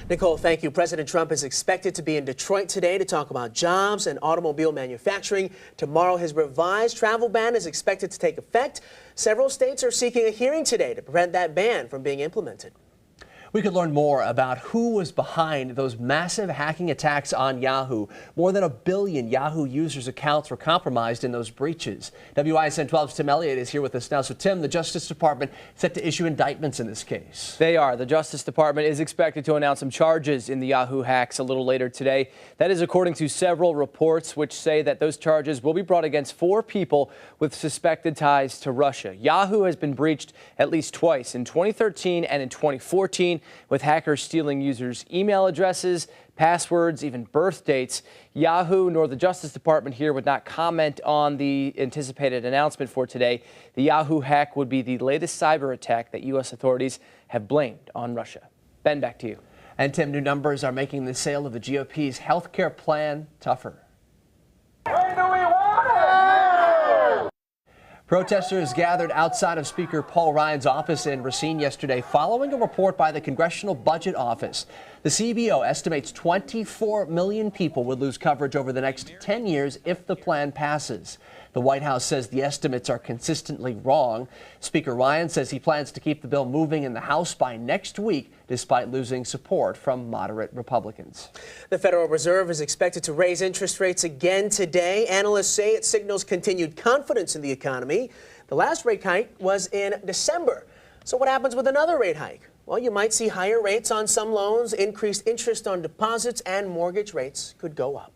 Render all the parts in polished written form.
Nicole, thank you. President Trump is expected to be in Detroit today to talk about jobs and automobile manufacturing. Tomorrow, his revised travel ban is expected to take effect. Several states are seeking a hearing today to prevent that ban from being implemented. We could learn more about who was behind those massive hacking attacks on Yahoo. More than 1 billion Yahoo users' accounts were compromised in those breaches. WISN 12's Tim Elliott is here with us now. So, Tim, the Justice Department set to issue indictments in this case. They are. The Justice Department is expected to announce some charges in the Yahoo hacks a little later today. That is according to several reports which say that those charges will be brought against 4 people with suspected ties to Russia. Yahoo has been breached at least twice, in 2013 and in 2014. With hackers stealing users' email addresses, passwords, even birth dates. Yahoo nor the Justice Department here would not comment on the anticipated announcement for today. The Yahoo hack would be the latest cyber attack that U.S. authorities have blamed on Russia. Ben, back to you. And Tim, new numbers are making the sale of the GOP's health care plan tougher. Protesters gathered outside of Speaker Paul Ryan's office in Racine yesterday following a report by the Congressional Budget Office. The CBO estimates 24 million people would lose coverage over the next 10 years if the plan passes. The White House says the estimates are consistently wrong. Speaker Ryan says he plans to keep the bill moving in the House by next week, despite losing support from moderate Republicans. The Federal Reserve is expected to raise interest rates again today. Analysts say it signals continued confidence in the economy. The last rate hike was in December. So what happens with another rate hike? Well, you might see higher rates on some loans, increased interest on deposits, and mortgage rates could go up.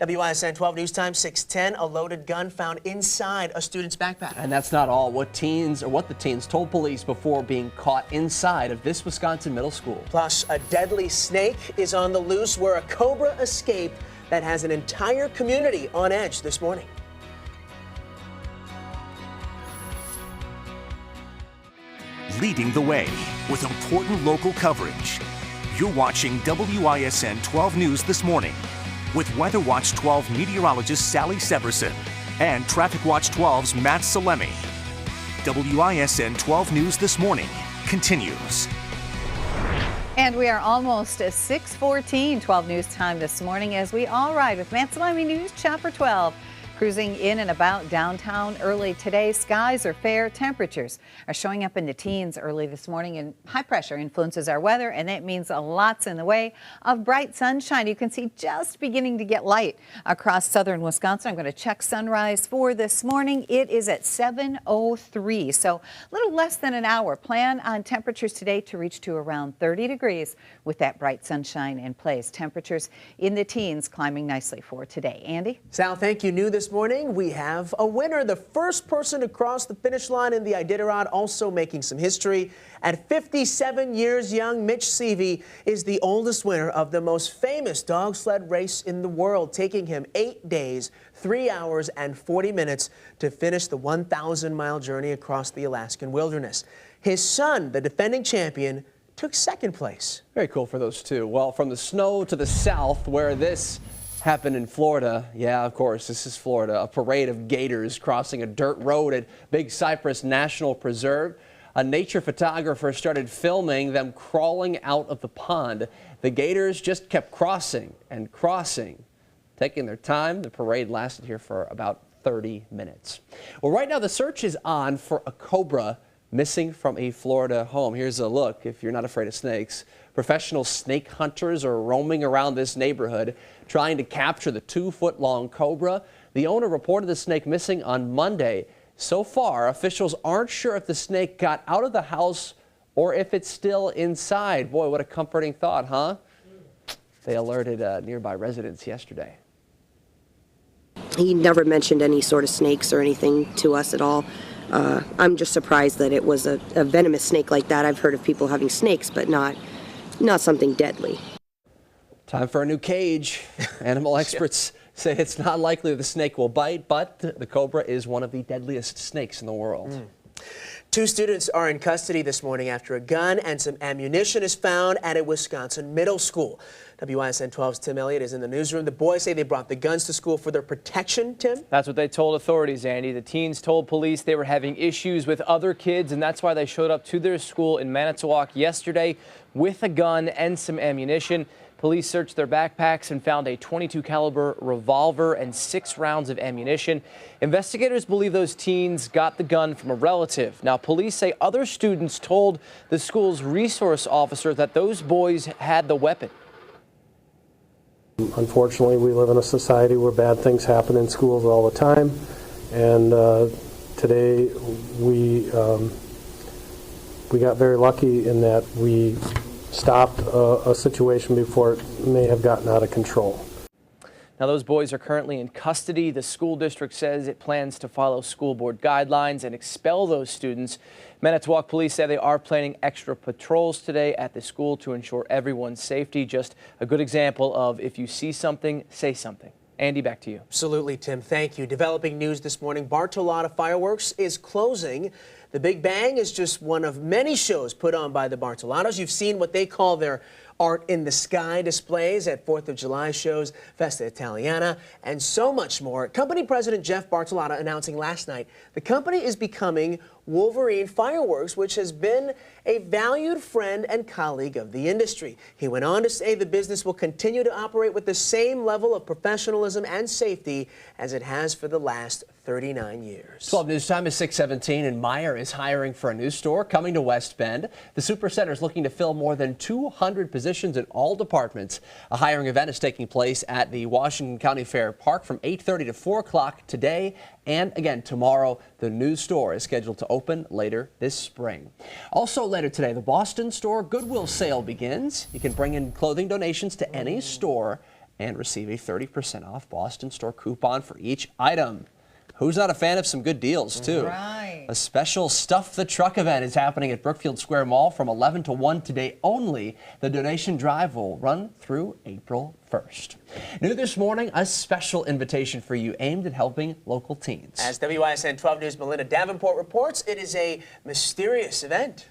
WISN 12 News Time 6:10, a loaded gun found inside a student's backpack. And that's not all. What the teens told police before being caught inside of this Wisconsin middle school. Plus, a deadly snake is on the loose where a cobra escaped that has an entire community on edge this morning. Leading the way with important local coverage. You're watching WISN 12 News this morning with Weather Watch 12 meteorologist Sally Severson and Traffic Watch 12's Matt Salemi. WISN 12 News this morning continues. And we are almost at 6:14, 12 News Time this morning as we all ride with Matt Salemi News Chopper 12. Cruising in and about downtown early today. Skies are fair. Temperatures are showing up in the teens early this morning, and high pressure influences our weather, and that means a lot's in the way of bright sunshine. You can see just beginning to get light across southern Wisconsin. I'm going to check sunrise for this morning. It is at 7:03, so a little less than an hour. Plan on temperatures today to reach to around 30 degrees with that bright sunshine in place. Temperatures in the teens climbing nicely for today. Andy? Sal, thank you. New this morning, we have a winner. The first person to cross the finish line in the Iditarod, also making some history. At 57 years young, Mitch Seavey is the oldest winner of the most famous dog sled race in the world, taking him 8 days, 3 hours, and 40 minutes to finish the 1,000-mile journey across the Alaskan wilderness. His son, the defending champion, took second place. Very cool for those two. Well, from the snow to the south, where this happened in Florida. Yeah, of course, this is Florida. A parade of gators crossing a dirt road at Big Cypress National Preserve. A nature photographer started filming them crawling out of the pond. The gators just kept crossing and crossing, taking their time. The parade lasted here for about 30 minutes. Well, right now the search is on for a cobra missing from a Florida home. Here's a look if you're not afraid of snakes. Professional snake hunters are roaming around this neighborhood trying to capture the 2-foot-long cobra. The owner reported the snake missing on Monday. So far, officials aren't sure if the snake got out of the house or if it's still inside. Boy, what a comforting thought, huh? They alerted nearby residents yesterday. He never mentioned any sort of snakes or anything to us at all. I'm just surprised that it was a venomous snake like that. I've heard of people having snakes, but not something deadly. Time for a new cage. Animal experts say it's not likely the snake will bite, but the cobra is one of the deadliest snakes in the world. 2 students are in custody this morning after a gun and some ammunition is found at a Wisconsin middle school. WISN 12's Tim Elliott is in the newsroom. The boys say they brought the guns to school for their protection, Tim? That's what they told authorities, Andy. The teens told police they were having issues with other kids, and that's why they showed up to their school in Manitowoc yesterday with a gun and some ammunition. Police searched their backpacks and found a .22 caliber revolver and 6 rounds of ammunition. Investigators believe those teens got the gun from a relative. Now, police say other students told the school's resource officer that those boys had the weapon. Unfortunately, we live in a society where bad things happen in schools all the time, and today we got very lucky in that we stopped a situation before it may have gotten out of control. Now, those boys are currently in custody. The school district says it plans to follow school board guidelines and expel those students. Manitowoc police say they are planning extra patrols today at the school to ensure everyone's safety. Just a good example of if you see something, say something. Andy, back to you. Absolutely, Tim. Thank you. Developing news this morning, Bartolotta Fireworks is closing. The Big Bang is just one of many shows put on by the Bartolottas. You've seen what they call their Art in the Sky displays at 4th of July shows, Festa Italiana, and so much more. Company President Jeff Bartolotta announcing last night the company is becoming Wolverine Fireworks, which has been a valued friend and colleague of the industry. He went on to say the business will continue to operate with the same level of professionalism and safety as it has for the last 39 years. 12 News Time is 6:17, and Meijer is hiring for a new store coming to West Bend. The Supercenter is looking to fill more than 200 positions in all departments. A hiring event is taking place at the Washington County Fair Park from 8:30 to 4 o'clock today and again tomorrow. The new store is scheduled to open later this spring. Also later today, the Boston store Goodwill sale begins. You can bring in clothing donations to any store and receive a 30% off Boston store coupon for each item. Who's not a fan of some good deals, too? Right. A special Stuff the Truck event is happening at Brookfield Square Mall from 11 to 1 today only. The donation drive will run through April 1st. New this morning, a special invitation for you aimed at helping local teens. As WISN 12 News' Melinda Davenport reports, it is a mysterious event.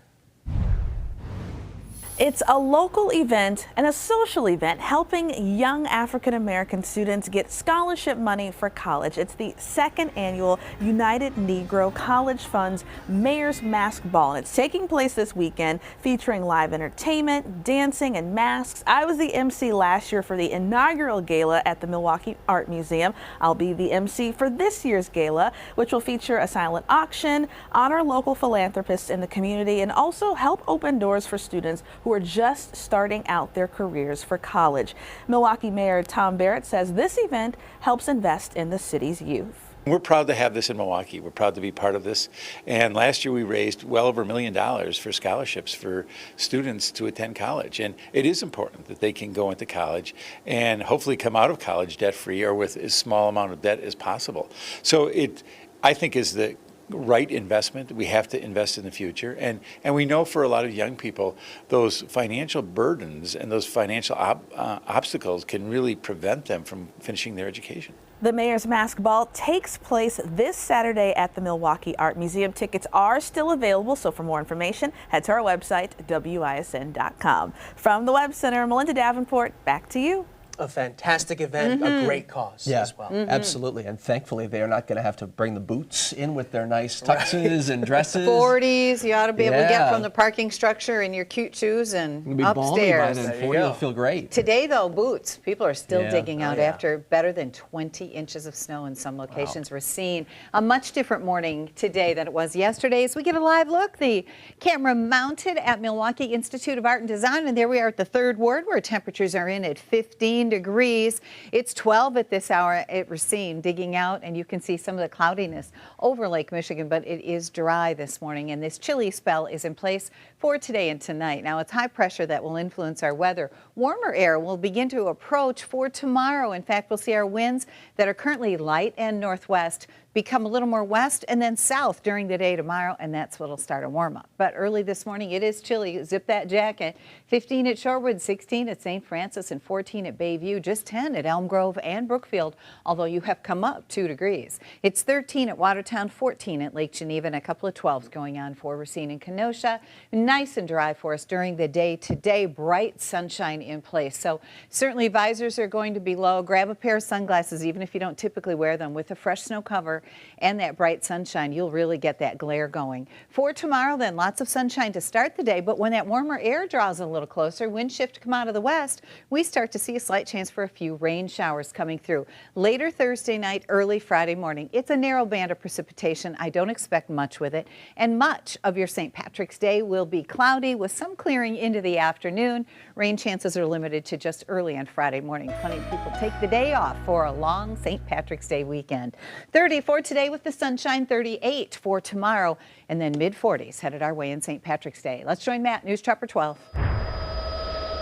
It's a local event and a social event helping young African American students get scholarship money for college. It's the 2nd annual United Negro College Fund's Mayor's Mask Ball, and it's taking place this weekend, featuring live entertainment, dancing, and masks. I was the MC last year for the inaugural gala at the Milwaukee Art Museum. I'll be the MC for this year's gala, which will feature a silent auction, honor local philanthropists in the community, and also help open doors for students who are just starting out their careers for college. Milwaukee Mayor Tom Barrett says this event helps invest in the city's youth. We're proud to have this in Milwaukee. We're proud to be part of this. And last year we raised well over $1 million for scholarships for students to attend college. And it is important that they can go into college and hopefully come out of college debt-free or with as small amount of debt as possible. So it, I think, is the right investment. We have to invest in the future, and we know for a lot of young people those financial burdens and those financial obstacles can really prevent them from finishing their education. The Mayor's Mask Ball takes place this Saturday at the Milwaukee Art Museum. Tickets are still available, so for more information, head to our website, WISN.com. From the Web Center, Melinda Davenport, back to you. A fantastic event, a great cause as well. Absolutely. And thankfully, they are not going to have to bring the boots in with their nice tuxes and dresses. 40s, you ought to be able to get from the parking structure in your cute shoes and You'll be upstairs. balmy by then. 40 will feel great. Today, though, boots. People are still digging out yeah. after better than 20 inches of snow in some locations. We're seeing a much different morning today than it was yesterday. As we get a live look, the camera mounted at Milwaukee Institute of Art and Design, and there we are at the 3rd Ward, where temperatures are in at 15 degrees. It's 12 at this hour at Racine, digging out, and you can see some of the cloudiness over Lake Michigan, but it is dry this morning, and this chilly spell is in place for today and tonight. Now, it's high pressure that will influence our weather. Warmer air will begin to approach for tomorrow. In fact, we'll see our winds that are currently light and northwest become a little more west and then south during the day tomorrow, and that's what'll start a warm up. But early this morning, it is chilly. Zip that jacket. 15 at Shorewood, 16 at St. Francis, and 14 at Bayview, just 10 at Elm Grove and Brookfield, although you have come up 2 degrees. It's 13 at Watertown, 14 at Lake Geneva, and a couple of 12s going on for Racine and Kenosha. Nice and dry for us during the day today. Bright sunshine in place. So certainly visors are going to be low. Grab a pair of sunglasses, even if you don't typically wear them. With a fresh snow cover and that bright sunshine, you'll really get that glare going. For tomorrow, then, lots of sunshine to start the day, but when that warmer air draws a little closer, wind shift to come out of the west, we start to see a slight chance for a few rain showers coming through. Later Thursday night, early Friday morning. It's a narrow band of precipitation. I don't expect much with it, and much of your St. Patrick's Day will be cloudy with some clearing into the afternoon. Rain chances are limited to just early on Friday morning. Plenty of people take the day off for a long St. Patrick's Day weekend. 30 for today with the sunshine, 38 for tomorrow, and then mid-40s headed our way in St. Patrick's Day. Let's join Matt, News Chopper 12.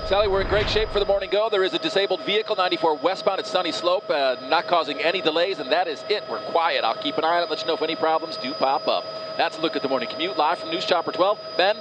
Sally, we're in great shape for the morning go. There is a disabled vehicle, 94 westbound at Sunny Slope, not causing any delays, and that is it. We're quiet. I'll keep an eye on it, let you know if any problems do pop up. That's a look at the morning commute live from News Chopper 12. Ben?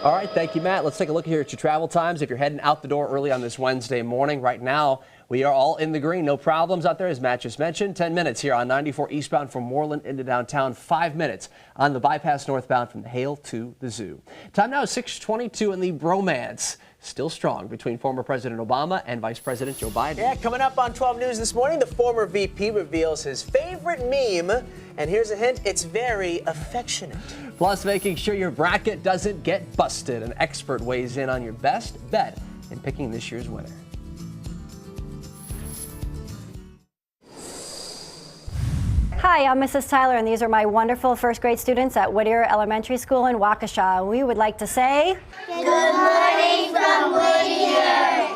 All right, thank you, Matt. Let's take a look here at your travel times. If you're heading out the door early on this Wednesday morning, right now, we are all in the green. No problems out there, as Matt just mentioned. 10 minutes here on 94 eastbound from Moreland into downtown. 5 minutes on the bypass northbound from the Hale to the Zoo. Time now is 6:22, and the bromance still strong between former President Obama and Vice President Joe Biden. Yeah, coming up on 12 News this morning, the former VP reveals his favorite meme. And here's a hint, it's very affectionate. Plus, making sure your bracket doesn't get busted. An expert weighs in on your best bet in picking this year's winner. Hi, I'm Mrs. Tyler, and these are my wonderful first grade students at Whittier Elementary School in Waukesha. We would like to say, good morning from Whittier.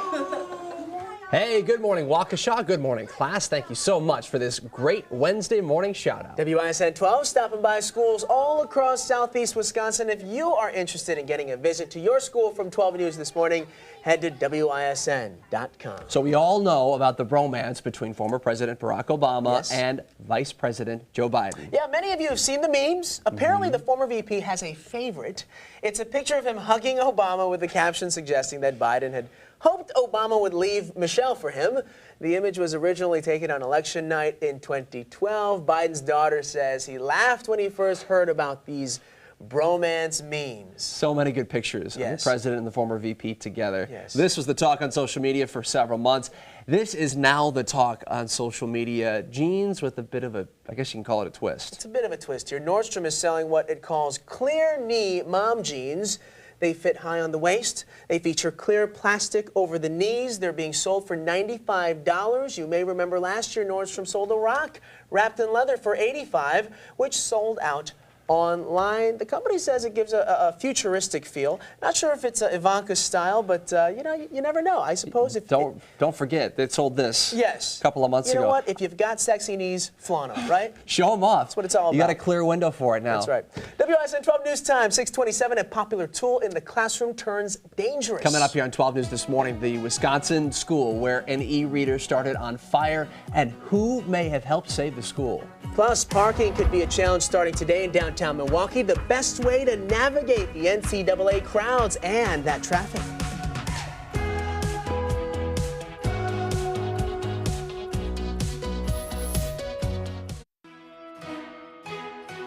Hey, good morning, Waukesha. Good morning, class. Thank you so much for this great Wednesday morning shout out. WISN 12 stopping by schools all across southeast Wisconsin. If you are interested in getting a visit to your school from 12 News this morning, head to WISN.com. So we all know about the bromance between former President Barack Obama and Vice President Joe Biden. Yeah, many of you have seen the memes. Apparently, the former VP has a favorite. It's a picture of him hugging Obama with the caption suggesting that Biden had hoped Obama would leave Michelle for him. The image was originally taken on election night in 2012. Biden's daughter says he laughed when he first heard about these bromance memes. So many good pictures of the president and the former VP together. This was the talk on social media for several months. This is now the talk on social media. Jeans with a bit of a, I guess you can call it a twist. It's a bit of a twist here. Nordstrom is selling what it calls clear knee mom jeans. They fit high on the waist. They feature clear plastic over the knees. They're being sold for $95. You may remember last year Nordstrom sold a rock wrapped in leather for $85, which sold out online. The company says it gives a futuristic feel. Not sure if it's Ivanka style, but you know, you never know. I suppose if don't forget they sold this a couple of months ago. You know what? If you've got sexy knees, flaunt them, right? Show them off. That's what it's all about. You got a clear window for it now. That's right. WISN 12 News Time, 6:27. A popular tool in the classroom turns dangerous. Coming up here on 12 News this morning, the Wisconsin school where an e-reader started on fire, and who may have helped save the school. Plus, parking could be a challenge starting today in downtown Milwaukee. The best way to navigate the NCAA crowds and that traffic.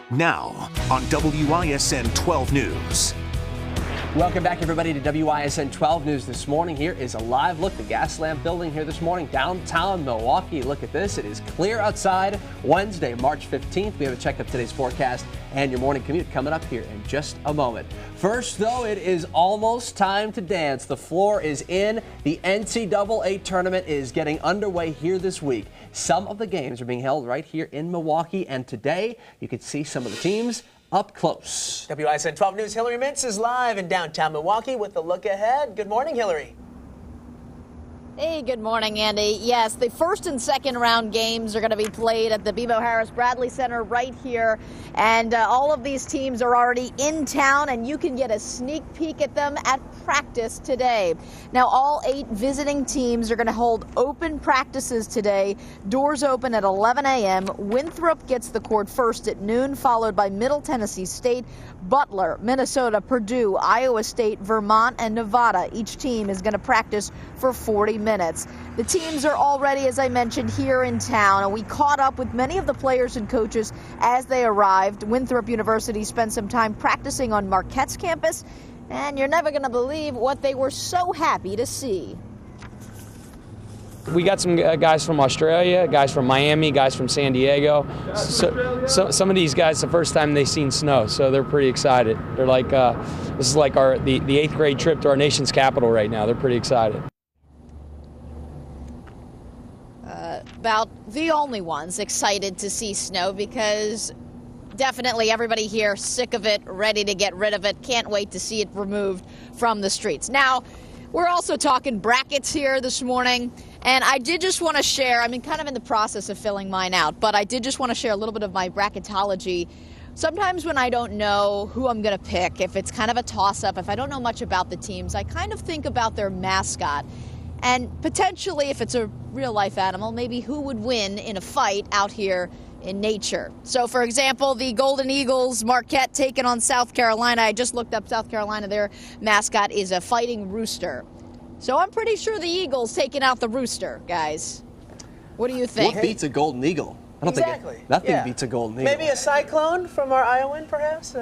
Now on WISN 12 News. Welcome back, everybody, to WISN 12 News this morning. Here is a live look at the Gaslamp building here this morning, downtown Milwaukee. Look at this. It is clear outside. Wednesday, March 15th. We have a check of today's forecast and your morning commute coming up here in just a moment. First, though, it is almost time to dance. The floor is in. The NCAA tournament is getting underway here this week. Some of the games are being held right here in Milwaukee, and today you can see some of the teams up close. WISN 12 News' Hillary Mintz is live in downtown Milwaukee with a look ahead. Good morning, Hillary. Hey, good morning, Andy. Yes, the first and second round games are going to be played at the BMO Harris Bradley Center right here. And all of these teams are already in town, and you can get a sneak peek at them at practice today. Now, all 8 visiting teams are going to hold open practices today. Doors open at 11 a.m. Winthrop gets the court first at noon, followed by Middle Tennessee State, Butler, Minnesota, Purdue, Iowa State, Vermont, and Nevada. Each team is going to practice for 40 minutes. The teams are already, as I mentioned, here in town, and we caught up with many of the players and coaches as they arrived. Winthrop University spent some time practicing on Marquette's campus, and you're never going to believe what they were so happy to see. We got some guys from Australia, guys from Miami, guys from San Diego. So some of these guys, the first time they've seen snow, so they're pretty excited. They're like, this is like the 8th grade trip to our nation's capital right now. They're pretty excited. About the only ones excited to see snow, because definitely everybody here sick of it, ready to get rid of it, can't wait to see it removed from the streets. Now, we're also talking brackets here this morning, and I did just want to share, I'm kind of in the process of filling mine out, but I did just want to share a little bit of my bracketology. Sometimes when I don't know who I'm going to pick, if it's kind of a toss-up, if I don't know much about the teams, I kind of think about their mascot. And potentially, if it's a real-life animal, maybe who would win in a fight out here in nature. So, for example, the Golden Eagles, Marquette, taking on South Carolina. I just looked up South Carolina. Their mascot is a fighting rooster. So I'm pretty sure the Eagles taking out the rooster, guys. What do you think? What beats a Golden Eagle? I don't think nothing beats a Golden Eagle. Maybe a cyclone from our Iowan, perhaps?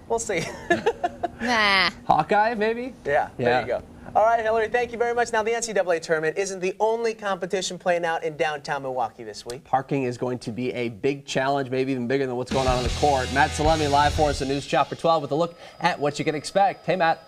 We'll see. Nah. Hawkeye, maybe? Yeah, there you go. All right, Hillary, thank you very much. Now, the NCAA tournament isn't the only competition playing out in downtown Milwaukee this week. Parking is going to be a big challenge, maybe even bigger than what's going on the court. Matt Salemi live for us in News Chopper 12 with a look at what you can expect. Hey, Matt.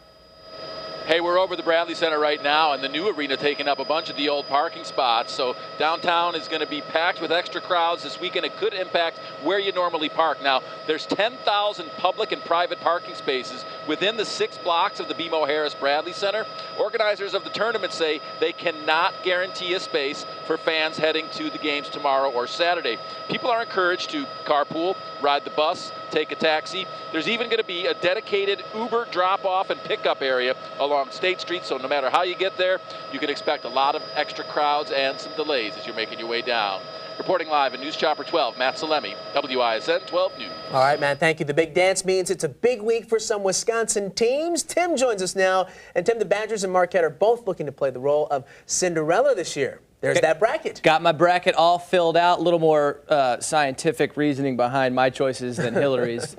Hey, we're over the Bradley Center right now, and the new arena taking up a bunch of the old parking spots. So downtown is going to be packed with extra crowds this weekend. It could impact where you normally park. Now, there's 10,000 public and private parking spaces within the 6 blocks of the BMO Harris Bradley Center. Organizers of the tournament say they cannot guarantee a space for fans heading to the games tomorrow or Saturday. People are encouraged to carpool, ride the bus, take a taxi. There's even going to be a dedicated Uber drop-off and pickup area along State Street, so no matter how you get there, you can expect a lot of extra crowds and some delays as you're making your way down. Reporting live in News Chopper 12, Matt Salemi, WISN 12 News. All right, Matt, thank you. The big dance means it's a big week for some Wisconsin teams. Tim joins us now. And Tim, the Badgers and Marquette are both looking to play the role of Cinderella this year. There's that bracket. Got my bracket all filled out. A little more scientific reasoning behind my choices than Hillary's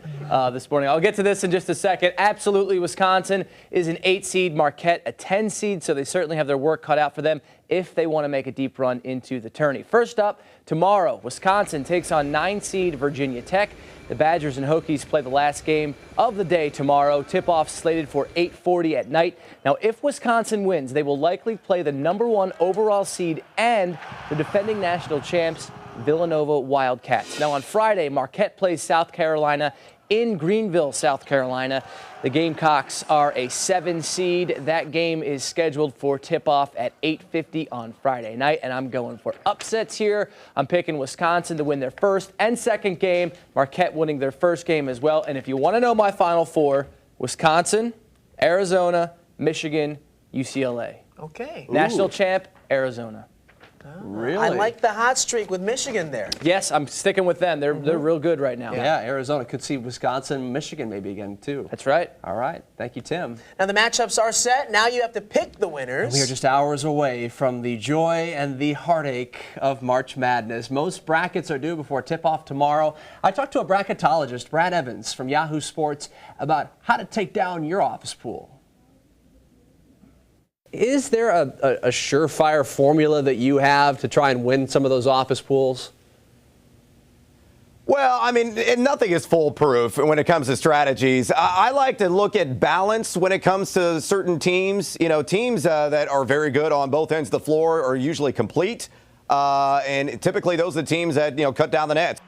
this morning. I'll get to this in just a second. Absolutely, Wisconsin is an 8 seed, Marquette a 10 seed, so they certainly have their work cut out for them if they want to make a deep run into the tourney. First up, tomorrow, Wisconsin takes on 9 seed Virginia Tech. The Badgers and Hokies play the last game of the day tomorrow. Tip-off slated for 8:40 at night. Now, if Wisconsin wins, they will likely play the #1 overall seed and the defending national champs, Villanova Wildcats. Now, on Friday, Marquette plays South Carolina in Greenville, South Carolina. The Gamecocks are a 7 seed. That game is scheduled for tip-off at 8:50 on Friday night, and I'm going for upsets here. I'm picking Wisconsin to win their first and second game, Marquette winning their first game as well. And if you want to know my Final Four, Wisconsin, Arizona, Michigan, UCLA. Okay. National champ, Arizona. Really? I like the hot streak with Michigan there. Yes, I'm sticking with them. They're real good right now. Yeah, Arizona could see Wisconsin, Michigan maybe again, too. That's right. All right. Thank you, Tim. Now the matchups are set. Now you have to pick the winners. We are just hours away from the joy and the heartache of March Madness. Most brackets are due before tip-off tomorrow. I talked to a bracketologist, Brad Evans from Yahoo Sports, about how to take down your office pool. Is there a surefire formula that you have to try and win some of those office pools? Well, I mean, nothing is foolproof when it comes to strategies. I like to look at balance when it comes to certain teams. You know, teams that are very good on both ends of the floor are usually complete. And typically those are the teams that, cut down the nets.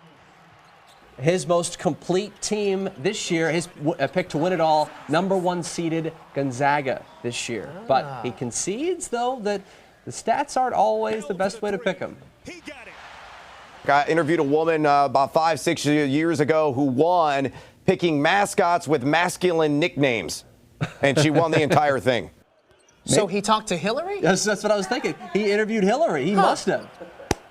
His most complete team this year, his pick to win it all, #1 seeded Gonzaga this year. But he concedes, though, that the stats aren't always the best way to pick them. I interviewed a woman about 5-6 years ago who won picking mascots with masculine nicknames, and she won the entire thing. So he talked to Hillary? That's what I was thinking. He interviewed Hillary. He must have.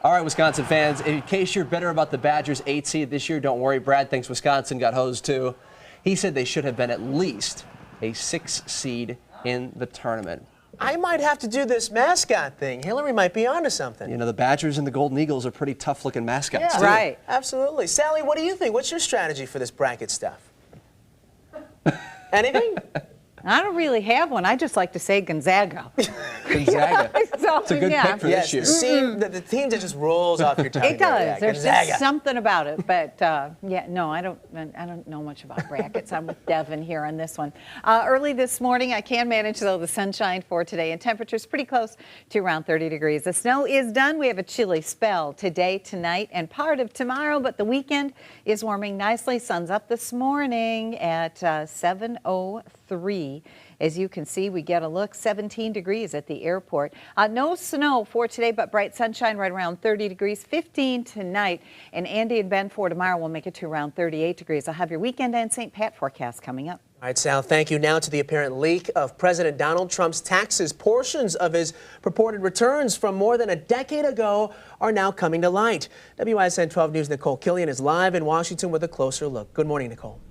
All right, Wisconsin fans, in case you're bitter about the Badgers' 8 seed this year, don't worry. Brad thinks Wisconsin got hosed too. He said they should have been at least a 6 seed in the tournament. I might have to do this mascot thing. Hillary might be onto something. You know, the Badgers and the Golden Eagles are pretty tough-looking mascots, Yeah, too. right. Absolutely. Sally, what do you think? What's your strategy for this bracket stuff? Anything? I don't really have one. I just like to say Gonzaga. Gonzaga. It's a good pick for this year. See, the team that just rolls off your tongue. It does. Yeah, There's Gonzaga. just something about it. But yeah, no, I don't know much about brackets. I'm with Devin here on this one. Early this morning, I can manage though the sunshine for today, and temperatures pretty close to around 30 degrees. The snow is done. We have a chilly spell today, tonight, and part of tomorrow, but the weekend is warming nicely. Sun's up this morning at 7:03. As you can see, we get a look, 17 degrees at the airport. No snow for today, but bright sunshine right around 30 degrees, 15 tonight. And Andy and Ben for tomorrow will make it to around 38 degrees. I'll have your weekend and St. Pat forecast coming up. All right, Sal, thank you. Now to the apparent leak of President Donald Trump's taxes. Portions of his purported returns from more than a decade ago are now coming to light. WISN 12 News' Nicole Killian is live in Washington with a closer look. Good morning, Nicole.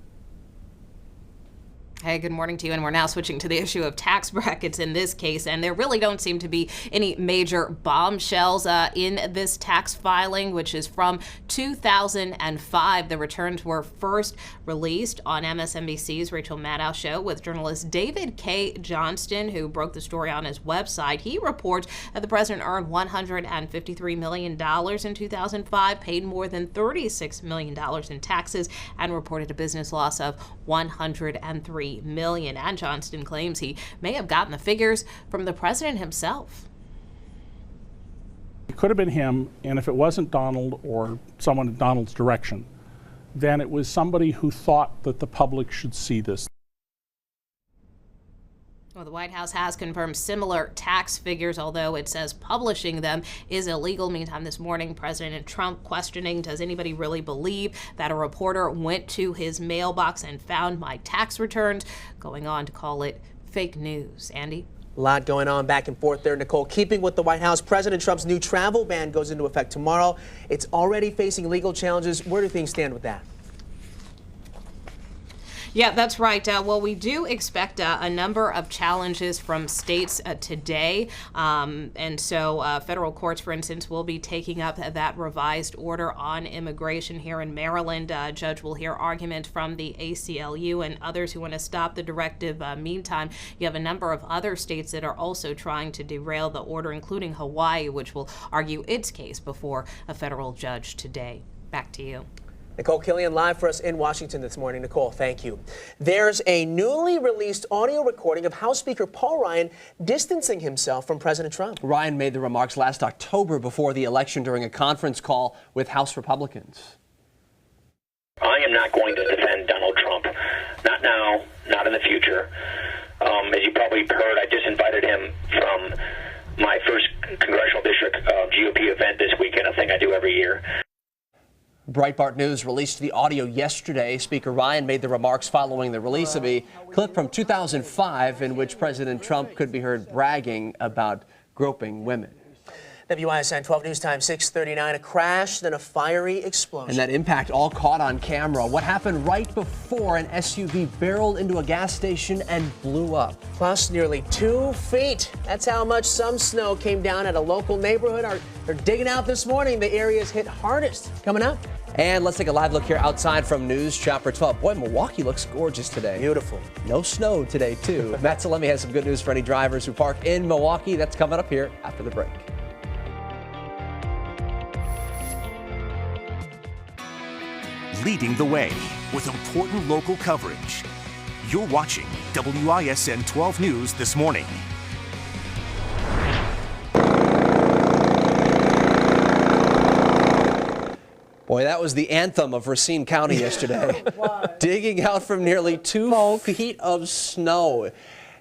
Hey, good morning to you. And we're now switching to the issue of tax brackets in this case. And there really don't seem to be any major bombshells in this tax filing, which is from 2005. The returns were first released on MSNBC's Rachel Maddow show with journalist David K. Johnston, who broke the story on his website. He reports that the president earned $153 million in 2005, paid more than $36 million in taxes, and reported a business loss of $103 million. And Johnston claims he may have gotten the figures from the president himself. It could have been him, and if it wasn't Donald or someone in Donald's direction, then it was somebody who thought that the public should see this. Well, the White House has confirmed similar tax figures, although it says publishing them is illegal. Meantime, this morning, President Trump questioning, does anybody really believe that a reporter went to his mailbox and found my tax returns, going on to call it fake news. Andy? A lot going on back and forth there, Nicole. Keeping with the White House, President Trump's new travel ban goes into effect tomorrow. It's already facing legal challenges. Where do things stand with that? Yeah, that's right. Well, we do expect a number of challenges from states today. And so federal courts, for instance, will be taking up that revised order on immigration here in Maryland. Judge will hear argument from the ACLU and others who want to stop the directive. Meantime, you have a number of other states that are also trying to derail the order, including Hawaii, which will argue its case before a federal judge today. Back to you. Nicole Killian live for us in Washington this morning. Nicole, thank you. There's a newly released audio recording of House Speaker Paul Ryan distancing himself from President Trump. Ryan made the remarks last October before the election during a conference call with House Republicans. I am not going to defend Donald Trump. Not now, not in the future. As you probably heard, I just invited him from my first congressional district GOP event this weekend, a thing I do every year. Breitbart News released the audio yesterday. Speaker Ryan made the remarks following the release of a clip from 2005 in which President Trump could be heard bragging about groping women. WISN 12 News Time, 6:39. A crash, then a fiery explosion. And that impact all caught on camera. What happened right before an SUV barreled into a gas station and blew up? Plus nearly 2 feet. That's how much some snow came down at a local neighborhood. They're digging out this morning. The areas hit hardest. Coming up. And let's take a live look here outside from News Chopper 12. Boy, Milwaukee looks gorgeous today. Beautiful. No snow today, too. Matt Salemi has some good news for any drivers who park in Milwaukee. That's coming up here after the break. Leading the way with important local coverage. You're watching WISN 12 News this morning. Boy, that was the anthem of Racine County yesterday. Digging out from nearly 2 feet of snow.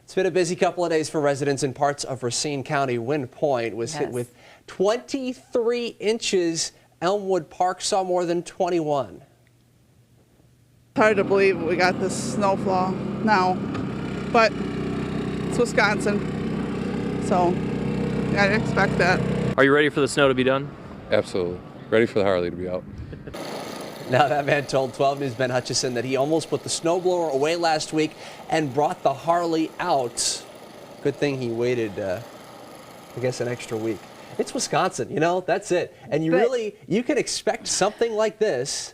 It's been a busy couple of days for residents in parts of Racine County. Wind Point was hit with 23 inches. Elmwood Park saw more than 21. It's hard to believe we got this snowfall now, but it's Wisconsin, so you gotta expect that. Are you ready for the snow to be done? Absolutely. Ready for the Harley to be out. Now, that man told 12 News' Ben Hutchison that he almost put the snowblower away last week and brought the Harley out. Good thing he waited, I guess, an extra week. It's Wisconsin, you know, that's it. And you can expect something like this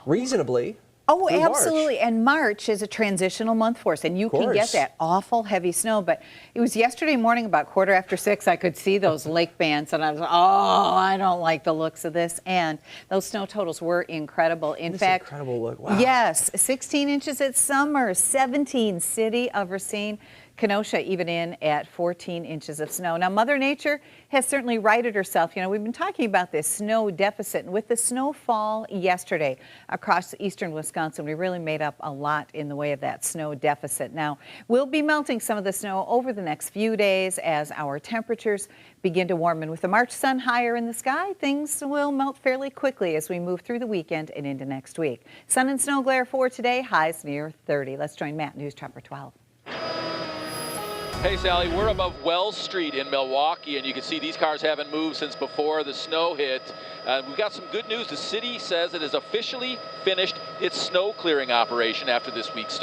reasonably. Oh, absolutely. And March is a transitional month for us, and you can get that awful heavy snow. But it was yesterday morning about 6:15, I could see those lake bands, and I was like, oh, I don't like the looks of this. And those snow totals were incredible. In fact, incredible look. Wow. Yes, 16 inches at Summer, 17 City of Racine. Kenosha even in at 14 inches of snow. Now, Mother Nature has certainly righted herself. You know, we've been talking about this snow deficit, and with the snowfall yesterday across eastern Wisconsin, we really made up a lot in the way of that snow deficit. Now, we'll be melting some of the snow over the next few days as our temperatures begin to warm. And with the March sun higher in the sky, things will melt fairly quickly as we move through the weekend and into next week. Sun and snow glare for today, highs near 30. Let's join Matt, News Chopper 12. Hey, Sally, we're above Wells Street in Milwaukee, and you can see these cars haven't moved since before the snow hit. We've got some good news. The city says it has officially finished its snow clearing operation after this week's storm.